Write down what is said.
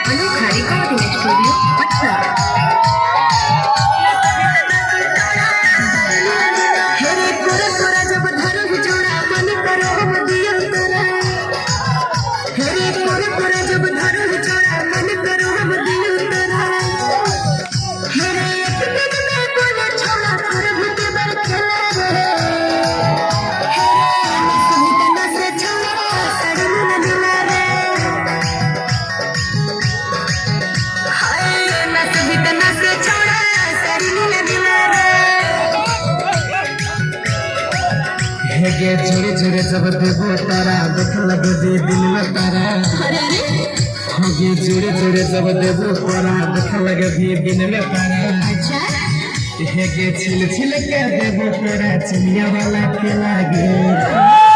अनोखा recording studio Patna. हेगे जोरे जोरे जब देबो तारा देख लगे जे दिल में तारा। हेगे जोरे जोरे जब देबो तारा देख लगे जे दिल में तारा। हेगे छिल छिल के देबो तारा चिनिया वाला के लागे।